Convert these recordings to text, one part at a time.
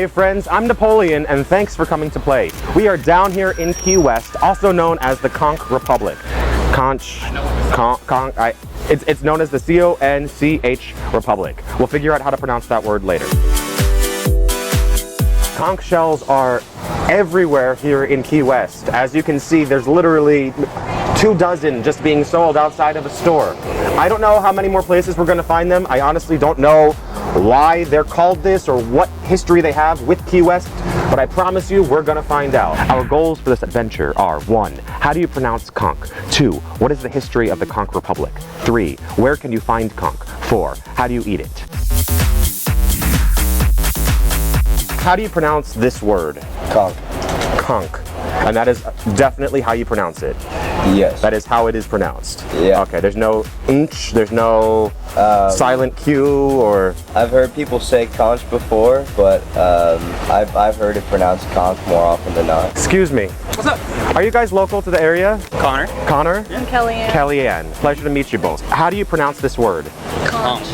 Hey friends, I'm Napoleon and thanks for coming to play. We are down here in Key West, also known as the Conch Republic. It's known as the C-O-N-C-H Republic. We'll figure out how to pronounce that word later. Conch shells are everywhere here in Key West. As you can see, there's literally 24 just being sold outside of a store. I don't know how many more places we're going to find them. I honestly don't know why they're called this or what history they have with Key West, but I promise you we're going to find out. Our goals for this adventure are 1. How do you pronounce conch? 2. What is the history of the Conch Republic? 3. Where can you find conch? 4. How do you eat it? How do you pronounce this word? Conch. Conch. And that is definitely how you pronounce it? Yes. That is how it is pronounced? Yeah. Okay, there's no inch, there's no silent Q or... I've heard people say conch before, but I've heard it pronounced conch more often than not. Excuse me. What's up? Are you guys local to the area? Connor. Connor? Yeah. I'm Kellyanne. Kellyanne. Pleasure to meet you both. How do you pronounce this word? Conch.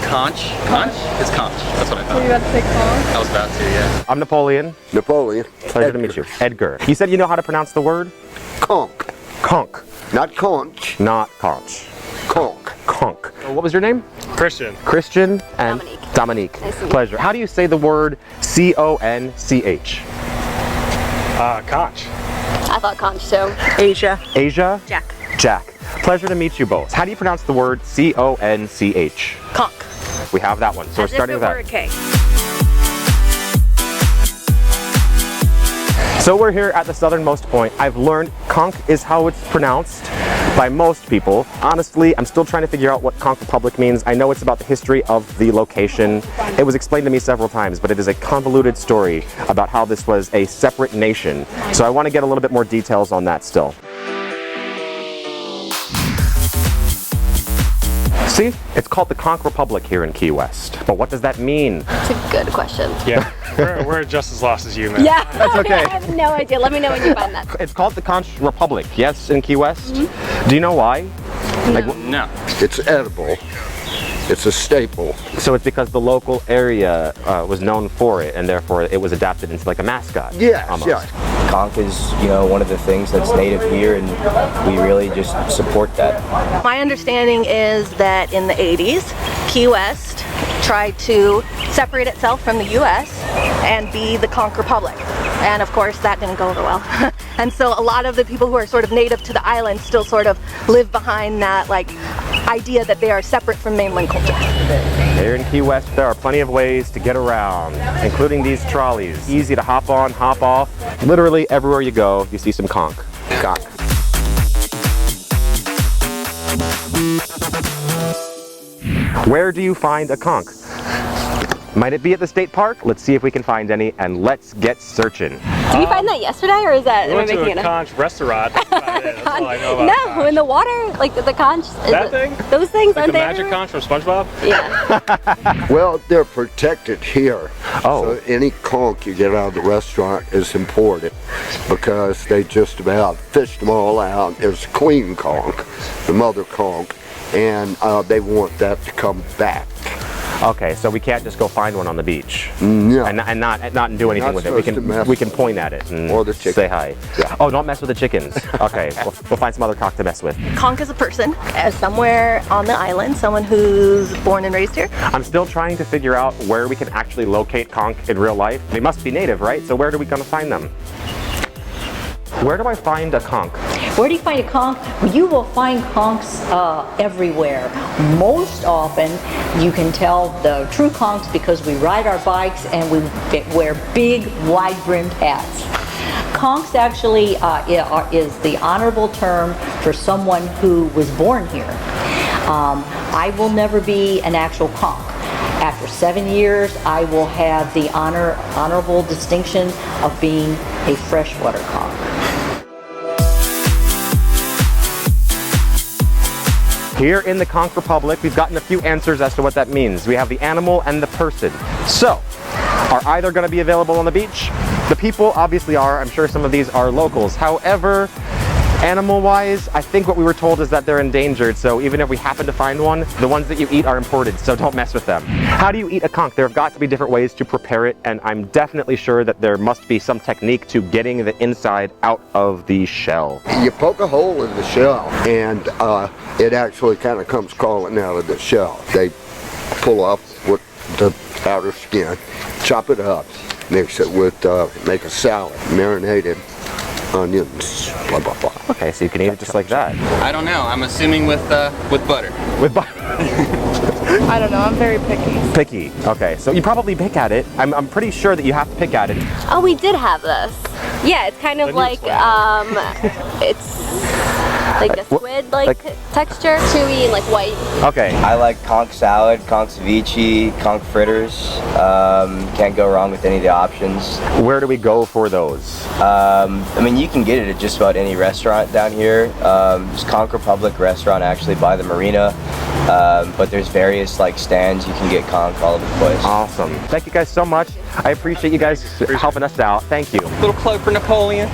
Conch? Conch? It's conch. That's what I thought. Were you about to say conch? I was about to, yeah. I'm Napoleon. Napoleon. Pleasure to meet you. Edgar. You said you know how to pronounce the word? Conch. Conch. Not conch. Not conch. Conch. Conch. What was your name? Christian. Christian and Dominique. Nice to meet Pleasure. How do you say the word C-O-N-C-H? Conch. I thought conch too. Asia. Asia? Jack. Jack. Pleasure to meet you both. How do you pronounce the word C-O-N-C-H? Conch. We have that one, so we're starting with that. K. So we're here at the southernmost point. I've learned conch is how it's pronounced by most people. Honestly, I'm still trying to figure out what Conch Republic means. I know it's about the history of the location. It was explained to me several times, but it is a convoluted story about how this was a separate nation. So I want to get a little bit more details on that still. See, it's called the Conch Republic here in Key West. But what does that mean? It's a good question. Yeah, we're just as lost as you, man. Yeah. That's okay. I have no idea. Let me know when you find that. It's called the Conch Republic, yes, in Key West? Do you know why? No. It's edible. It's a staple. So it's because the local area was known for it, and therefore it was adapted into like a mascot. Yes, almost. yes. Conch is, one of the things that's native here, and we really just support that. My understanding is that in the 80s, Key West tried to separate itself from the U.S. and be the Conch Republic. And of course, that didn't go over well. And so a lot of the people who are sort of native to the island still sort of live behind that idea that they are separate from mainland culture. Here in Key West, there are plenty of ways to get around, including these trolleys. Easy to hop on, hop off. Literally everywhere you go, you see some conch. Conch. Where do you find a conch? Might it be at the state park? Let's see if we can find any, and let's get searching. Did you find that yesterday, or is that? We went to a conch restaurant. That's about it. That's all I know about No, conch. in the water, like the conch. That thing? Those things, Like aren't the they? magic conch from SpongeBob? Yeah. Well, they're protected here. Oh. So any conch you get out of the restaurant is imported because they just about fished them all out. There's queen conch, the mother conch, and they want that to come back. Okay, so we can't just go find one on the beach No. and not do anything Not with it. We can point at it and Or the chicken. say hi. Yeah. Oh, don't mess with the chickens. Okay, we'll find some other conch to mess with. Conch is a person, somewhere on the island, someone who's born and raised here. I'm still trying to figure out where we can actually locate conch in real life. They must be native, right? So where are we gonna find them? Where do I find a conch? Where do you find a conch? You will find conchs everywhere. Most often, you can tell the true conchs because we ride our bikes and we wear big, wide-brimmed hats. Conchs actually is the honorable term for someone who was born here. I will never be an actual conch. After 7 years, I will have the honorable distinction of being a freshwater conch. Here in the Conch Republic, we've gotten a few answers as to what that means. We have the animal and the person. So, are either going to be available on the beach? The people obviously are. I'm sure some of these are locals. However, Animal-wise, I think what we were told is that they're endangered, so even if we happen to find one, the ones that you eat are imported, so don't mess with them. How do you eat a conch? There have got to be different ways to prepare it, and I'm definitely sure that there must be some technique to getting the inside out of the shell. You poke a hole in the shell, and it actually kind of comes crawling out of the shell. They pull off with the outer skin, chop it up, mix it with, make a salad, marinated onions, blah, blah, blah. Okay, so you can eat it just like that. I don't know. I'm assuming with butter. With butter. I don't know, I'm very picky. Picky. Okay, so you probably pick at it. I'm pretty sure that you have to pick at it. Oh, we did have this. Yeah, it's kind of like, it's like a squid-like texture, chewy and like white. Okay. I like conch salad, conch ceviche, conch fritters. Can't go wrong with any of the options. Where do we go for those? I mean, you can get it at just about any restaurant down here. There's Conch Republic restaurant actually by the marina. But there's various like stands you can get conch all over the place. Awesome. Thank you guys so much. I appreciate you guys helping us out. Thank you. Little cloak for Napoleon.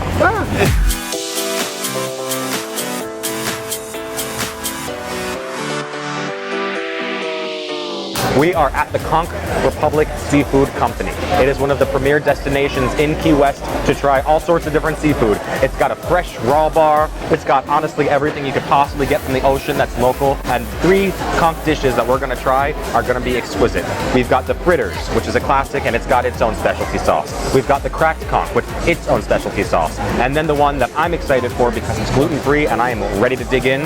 We are at the Conch Republic Seafood Company. It is one of the premier destinations in Key West to try all sorts of different seafood. It's got a fresh raw bar. It's got honestly everything you could possibly get from the ocean that's local. And 3 conch dishes that we're gonna try are gonna be exquisite. We've got the fritters, which is a classic and it's got its own specialty sauce. We've got the cracked conch with its own specialty sauce. And then the one that I'm excited for because it's gluten-free and I am ready to dig in,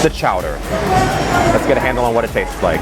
the chowder. Let's get a handle on what it tastes like.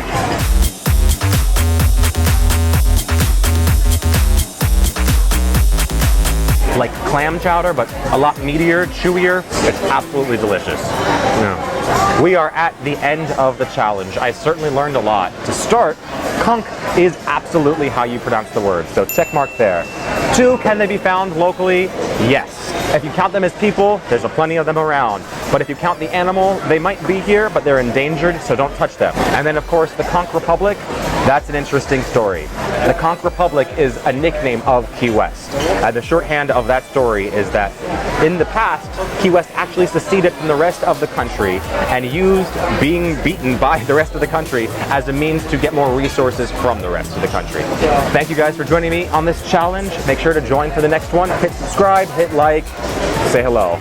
Like clam chowder, but a lot meatier, chewier. It's absolutely delicious. Yeah. We are at the end of the challenge. I certainly learned a lot. To start, conch is absolutely how you pronounce the word, so check mark there. 2, can they be found locally? Yes. If you count them as people, there's plenty of them around. But if you count the animal, they might be here, but they're endangered, so don't touch them. And then of course, the Conch Republic, that's an interesting story. The Conch Republic is a nickname of Key West. The shorthand of that story is that in the past, Key West actually seceded from the rest of the country and used being beaten by the rest of the country as a means to get more resources from the rest of the country. Thank you guys for joining me on this challenge. Make sure to join for the next one. Hit subscribe, hit like, say hello.